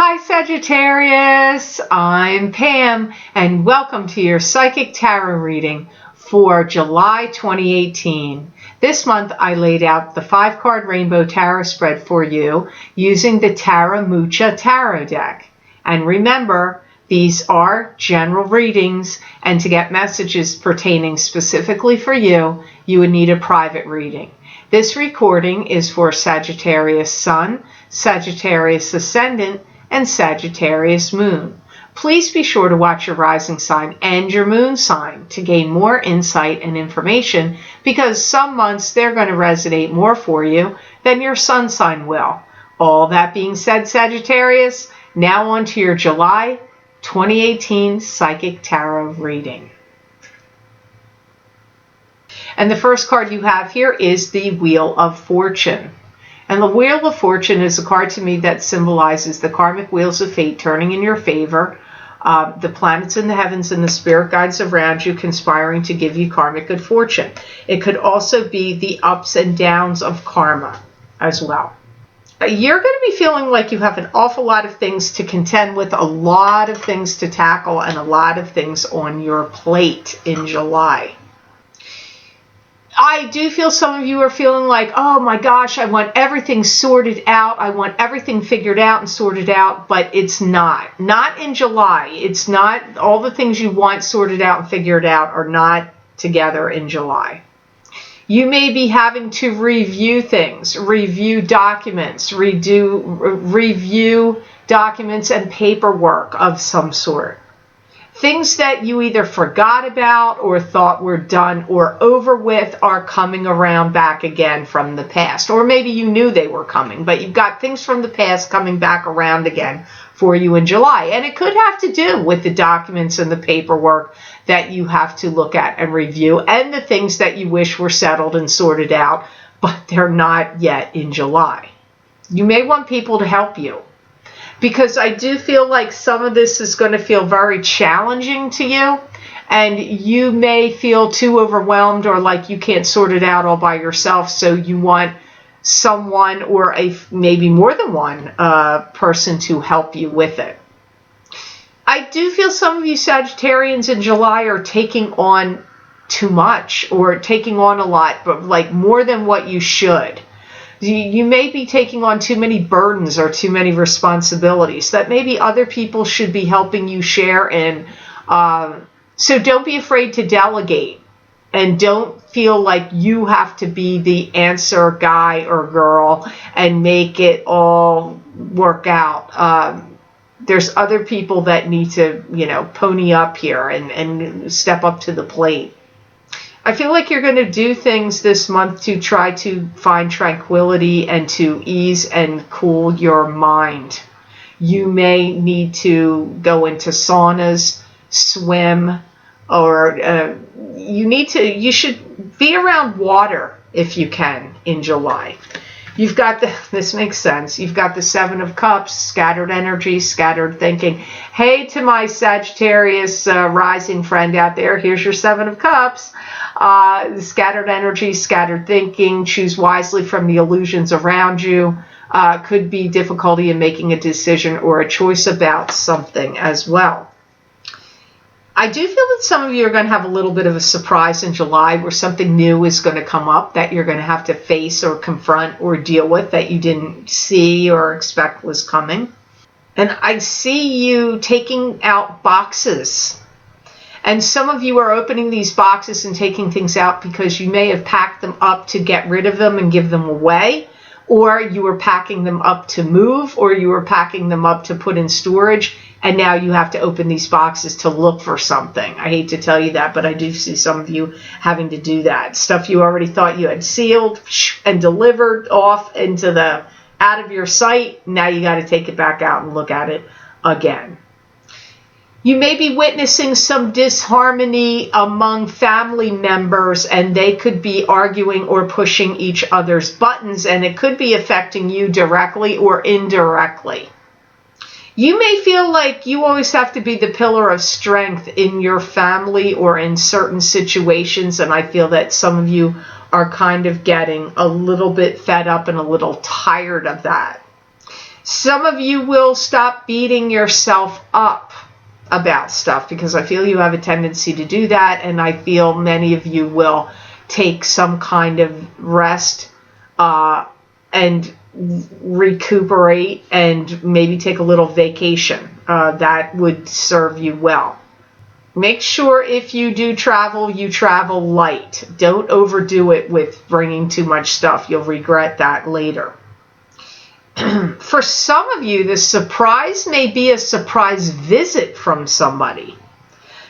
Hi Sagittarius, I'm Pam and welcome to your Psychic Tarot reading for July 2018. This month I laid out the 5-card Rainbow Tarot spread for you using the Tarot Mucha Tarot deck. And remember, these are general readings, and to get messages pertaining specifically for you, you would need a private reading. This recording is for Sagittarius Sun, Sagittarius Ascendant, and Sagittarius Moon. Please be sure to watch your rising sign and your moon sign to gain more insight and information, because some months they're going to resonate more for you than your sun sign will. All that being said, Sagittarius, now on to your July 2018 Psychic Tarot reading. And the first card you have here is the Wheel of Fortune. And the Wheel of Fortune is a card to me that symbolizes the karmic wheels of fate turning in your favor, the planets in the heavens and the spirit guides around you conspiring to give you karmic good fortune. It could also be the ups and downs of karma as well. You're going to be feeling like you have an awful lot of things to contend with, a lot of things to tackle, and a lot of things on your plate in July. I do feel some of you are feeling like, oh my gosh, I want everything sorted out. I want everything figured out and sorted out, but it's not. Not in July. It's not, all the things you want sorted out and figured out are not together in July. You may be having to review things, review documents, review documents and paperwork of some sort. Things that you either forgot about or thought were done or over with are coming around back again from the past. Or maybe you knew they were coming, but you've got things from the past coming back around again for you in July. And it could have to do with the documents and the paperwork that you have to look at and review, and the things that you wish were settled and sorted out, but they're not yet in July. You may want people to help you, because I do feel like some of this is going to feel very challenging to you, and you may feel too overwhelmed or like you can't sort it out all by yourself, so you want someone or maybe more than one person to help you with it. I do feel some of you Sagittarians in July are taking on too much or taking on a lot, but like more than what you should. You may be taking on too many burdens or too many responsibilities that maybe other people should be helping you share in. So don't be afraid to delegate, and don't feel like you have to be the answer guy or girl and make it all work out. There's other people that need to, pony up here and step up to the plate. I feel like you're going to do things this month to try to find tranquility and to ease and cool your mind. You may need to go into saunas, swim, or you should be around water if you can in July. You've got this makes sense. You've got the 7 of Cups, scattered energy, scattered thinking. Hey, to my Sagittarius rising friend out there, here's your 7 of Cups. Scattered energy, scattered thinking. Choose wisely from the illusions around you. Could be difficulty in making a decision or a choice about something as well. I do feel that some of you are going to have a little bit of a surprise in July where something new is going to come up that you're going to have to face or confront or deal with that you didn't see or expect was coming. And I see you taking out boxes. And some of you are opening these boxes and taking things out because you may have packed them up to get rid of them and give them away, or you were packing them up to move, or you were packing them up to put in storage, and now you have to open these boxes to look for something. I hate to tell you that, but I do see some of you having to do that. Stuff you already thought you had sealed and delivered off into out of your sight, now you got to take it back out and look at it again. You may be witnessing some disharmony among family members, and they could be arguing or pushing each other's buttons, and it could be affecting you directly or indirectly. You may feel like you always have to be the pillar of strength in your family or in certain situations, and I feel that some of you are kind of getting a little bit fed up and a little tired of that. Some of you will stop beating yourself up about stuff, because I feel you have a tendency to do that, and I feel many of you will take some kind of rest and recuperate and maybe take a little vacation. That would serve you well. Make sure if you do travel, you travel light. Don't overdo it with bringing too much stuff. You'll regret that later. For some of you, the surprise may be a surprise visit from somebody.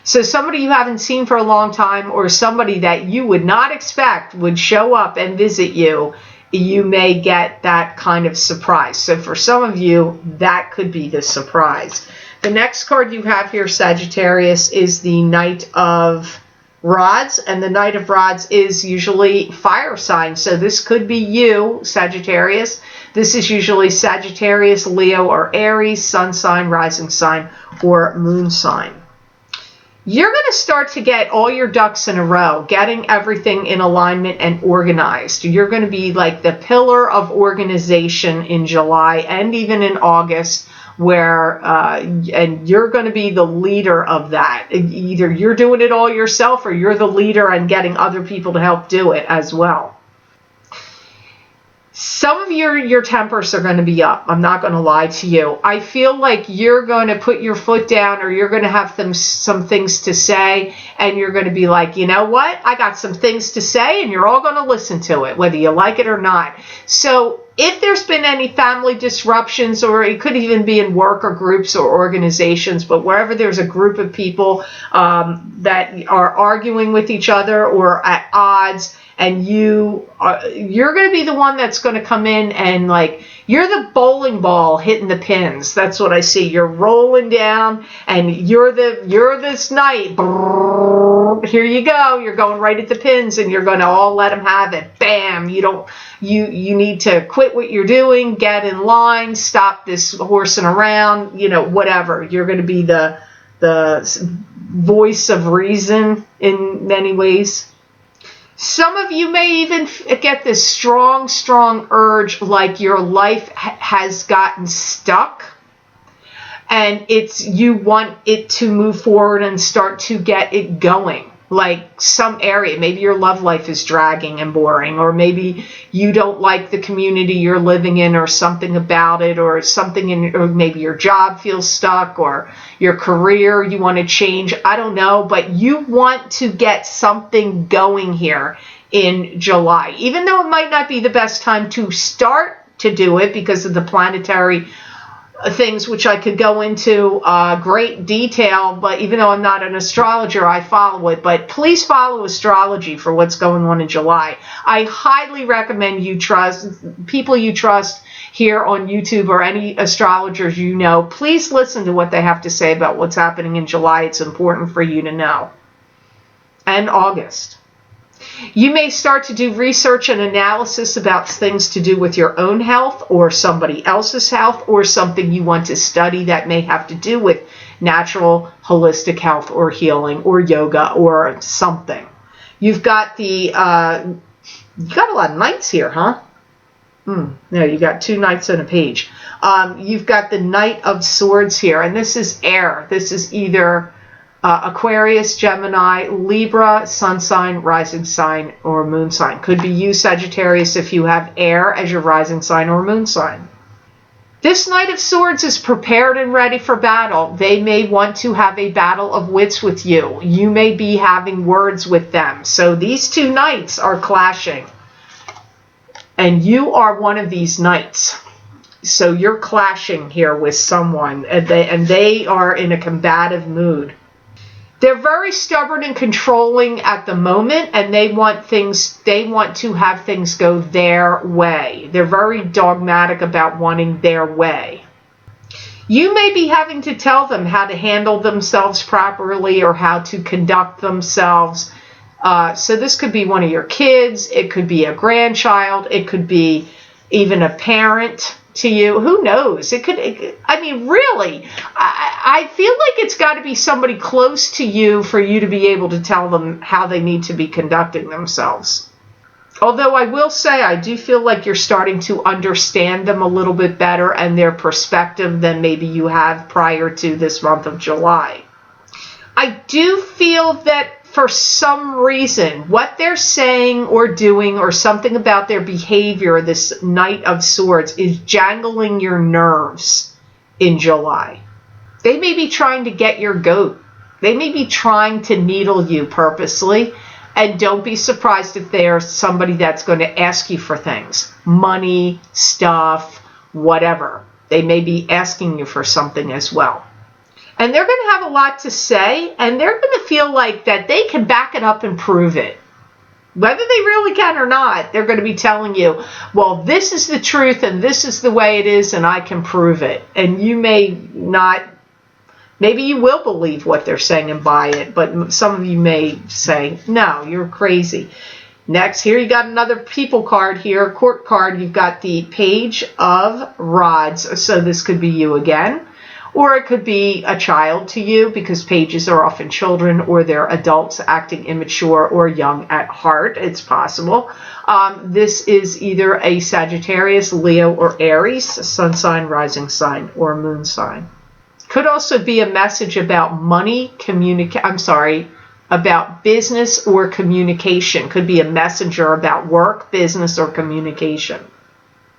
So somebody you haven't seen for a long time, or somebody that you would not expect would show up and visit you. You may get that kind of surprise. So for some of you, that could be the surprise. The next card you have here, Sagittarius, is the Knight of Rods, and the Knight of Rods is usually fire sign. So this could be you, Sagittarius. This is usually Sagittarius, Leo, or Aries, sun sign, rising sign, or moon sign. You're going to start to get all your ducks in a row, getting everything in alignment and organized. You're going to be like the pillar of organization in July and even in August, where and you're going to be the leader of that. Either you're doing it all yourself, or you're the leader and getting other people to help do it as well. Some of your tempers are going to be up. I'm not going to lie to you. I feel like you're going to put your foot down, or you're going to have some things to say, and you're going to be like, you know what? I got some things to say, and you're all going to listen to it, whether you like it or not. So if there's been any family disruptions, or it could even be in work or groups or organizations, but wherever there's a group of people that are arguing with each other or at odds, and you're going to be the one that's going to come in and, like, you're the bowling ball hitting the pins. That's what I see. You're rolling down, and you're this knight. Here you go. You're going right at the pins, and you're going to all let them have it. Bam. You need to quit what you're doing, get in line, stop this horsing around, whatever. You're going to be the voice of reason in many ways. Some of you may even get this strong, strong urge, like your life has gotten stuck, and you want it to move forward and start to get it going. Like some area, maybe your love life is dragging and boring, or maybe you don't like the community you're living in, or something about it, or or maybe your job feels stuck, or your career, you want to change. I don't know, but you want to get something going here in July, even though it might not be the best time to start to do it because of the planetary things, which I could go into great detail, but even though I'm not an astrologer, I follow it. But please follow astrology for what's going on in July. I highly recommend people you trust here on YouTube, or any astrologers please listen to what they have to say about what's happening in July. It's important for you to know. And August. You may start to do research and analysis about things to do with your own health, or somebody else's health, or something you want to study that may have to do with natural, holistic health, or healing, or yoga, or something. You've got you got a lot of knights here, huh? No, you got 2 knights on a page. You've got the Knight of Swords here, and this is air. This is either Aquarius, Gemini, Libra, sun sign, rising sign, or moon sign. Could be you, Sagittarius, if you have air as your rising sign or moon sign. This Knight of Swords is prepared and ready for battle. They may want to have a battle of wits with you. You may be having words with them. So these 2 knights are clashing. And you are one of these knights. So you're clashing here with someone, and they are in a combative mood. They're very stubborn and controlling at the moment, and they want to have things go their way. They're very dogmatic about wanting their way. You may be having to tell them how to handle themselves properly, or how to conduct themselves. So this could be one of your kids, it could be a grandchild, it could be even a parent to you. Who knows? Really, I feel like it's got to be somebody close to you for you to be able to tell them how they need to be conducting themselves. Although I will say, I do feel like you're starting to understand them a little bit better and their perspective than maybe you have prior to this month of July. I do feel that for some reason, what they're saying or doing or something about their behavior, this Knight of Swords, is jangling your nerves in July. They may be trying to get your goat. They may be trying to needle you purposely. And don't be surprised if they're somebody that's going to ask you for things. Money, stuff, whatever. They may be asking you for something as well. And they're going to have a lot to say, and they're going to feel like that they can back it up and prove it. Whether they really can or not, they're going to be telling you, well, this is the truth, and this is the way it is, and I can prove it. And you may not. Maybe you will believe what they're saying and buy it, but some of you may say, no, you're crazy. Next, here you got another people card here, court card. You've got the Page of Rods, so this could be you again, or it could be a child to you, because pages are often children, or they're adults acting immature or young at heart. It's possible. This is either a Sagittarius, Leo, or Aries, sun sign, rising sign, or moon sign. Could also be a message about money, about business or communication. Could be a messenger about work, business, or communication.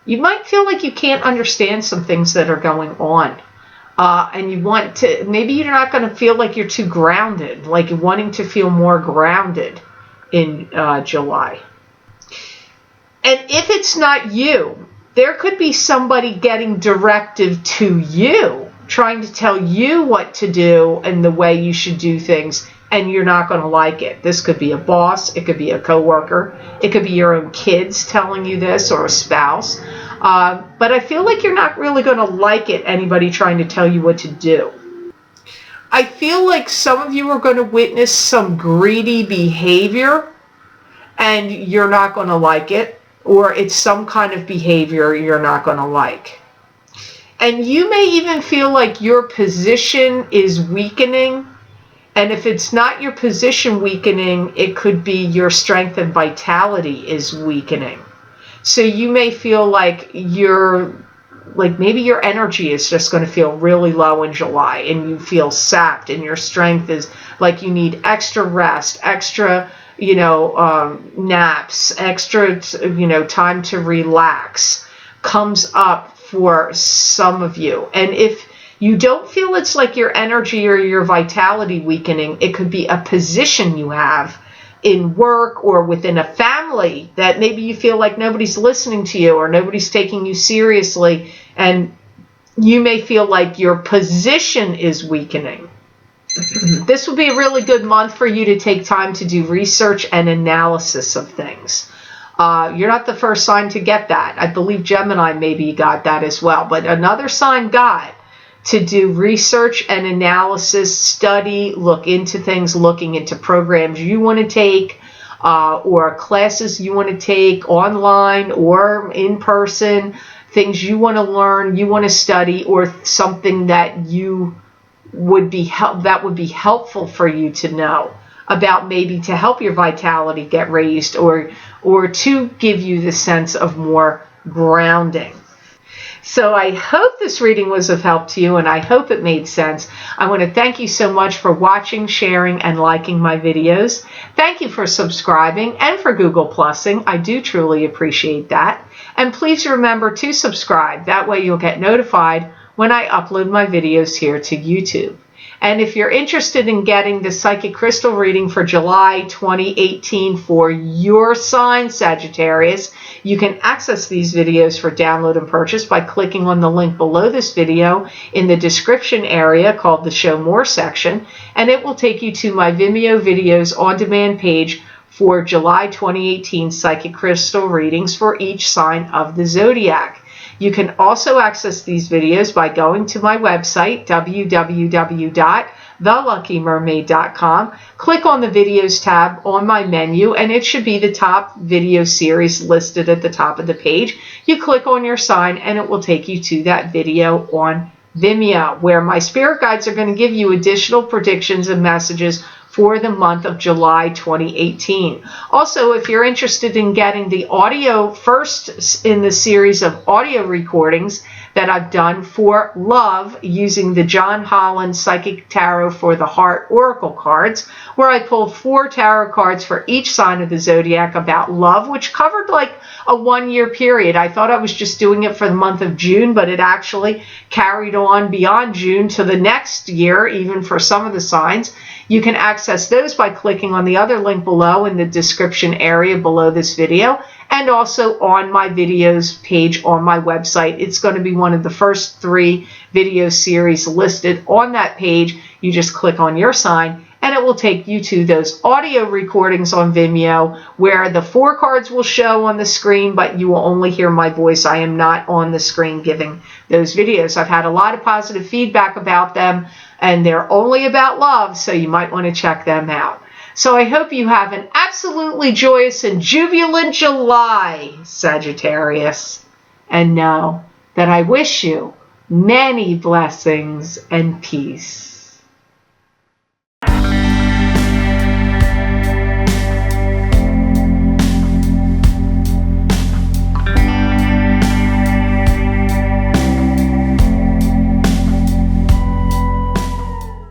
You might feel like you can't understand some things that are going on. And you want to, maybe you're not going to feel like you're too grounded, like you're wanting to feel more grounded in July. And if it's not you, there could be somebody getting directive to you, trying to tell you what to do and the way you should do things, and you're not going to like it. This could be a boss, it could be a coworker, it could be your own kids telling you this, or a spouse. But I feel like you're not really going to like it, anybody trying to tell you what to do. I feel like some of you are going to witness some greedy behavior, and you're not going to like it, or it's some kind of behavior you're not going to like. And you may even feel like your position is weakening. And if it's not your position weakening, it could be your strength and vitality is weakening. So you may feel like maybe your energy is just going to feel really low in July, and you feel sapped, and your strength is like you need extra rest, extra, naps, extra, time to relax comes up for some of you. And if you don't feel it's like your energy or your vitality weakening, it could be a position you have in work or within a family that maybe you feel like nobody's listening to you or nobody's taking you seriously, and you may feel like your position is weakening. This would be a really good month for you to take time to do research and analysis of things. You're not the first sign to get that. I believe Gemini maybe got that as well. But another sign got to do research and analysis, study, look into things, looking into programs you want to take, or classes you want to take online or in person, things you want to learn, you want to study, or something that would be helpful for you to know about, maybe to help your vitality get raised, or to give you the sense of more grounding. So I hope this reading was of help to you, and I hope it made sense. I want to thank you so much for watching, sharing, and liking my videos. Thank you for subscribing and for Google Plusing. I do truly appreciate that. And please remember to subscribe. That way you'll get notified when I upload my videos here to YouTube. And if you're interested in getting the Psychic Crystal reading for July 2018 for your sign, Sagittarius, you can access these videos for download and purchase by clicking on the link below this video in the description area called the Show More section, and it will take you to my Vimeo videos on demand page for July 2018 Psychic Crystal readings for each sign of the zodiac. You can also access these videos by going to my website, www.theluckymermaid.com. Click on the Videos tab on my menu, and it should be the top video series listed at the top of the page. You click on your sign, and it will take you to that video on Vimeo, where my spirit guides are going to give you additional predictions and messages for the month of July 2018. Also, if you're interested in getting the audio first in the series of audio recordings that I've done for love using the John Holland Psychic Tarot for the Heart Oracle cards, where I pulled 4 tarot cards for each sign of the zodiac about love, which covered like a 1-year period. I thought I was just doing it for the month of June, but it actually carried on beyond June to the next year, even for some of the signs. You can access those by clicking on the other link below in the description area below this video, and also on my videos page on my website. It's going to be one of the first 3 video series listed on that page. You just click on your sign and it will take you to those audio recordings on Vimeo where the 4 cards will show on the screen, but you will only hear my voice. I am not on the screen giving those videos. I've had a lot of positive feedback about them, and they're only about love, so you might want to check them out. So I hope you have an absolutely joyous and jubilant July, Sagittarius, and know that I wish you many blessings and peace.